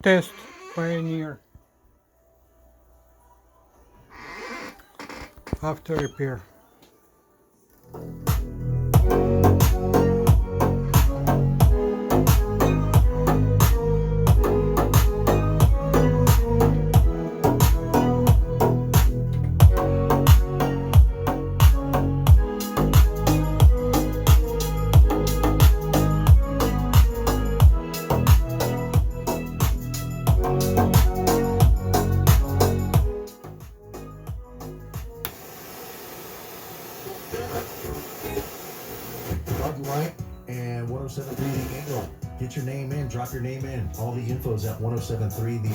Test Pioneer after repair. Bud Light and 1073 The Angle. Get your name in, drop your name in. All the info's at 1073 The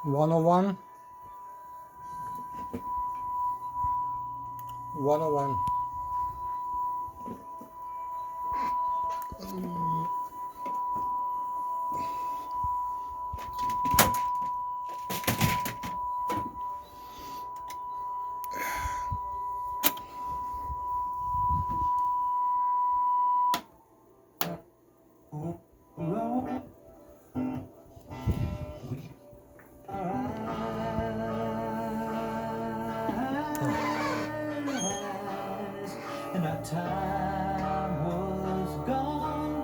101 101. And our time was gone.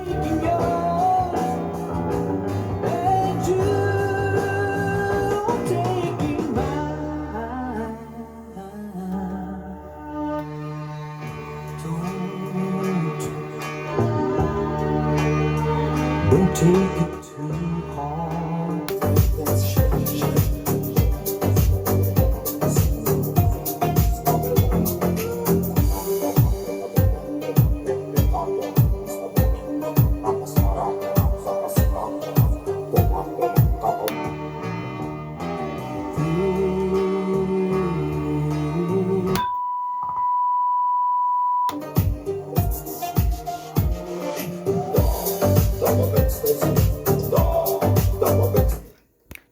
Taking yours, and you taking mine. Don't take it too hard.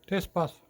Test pass.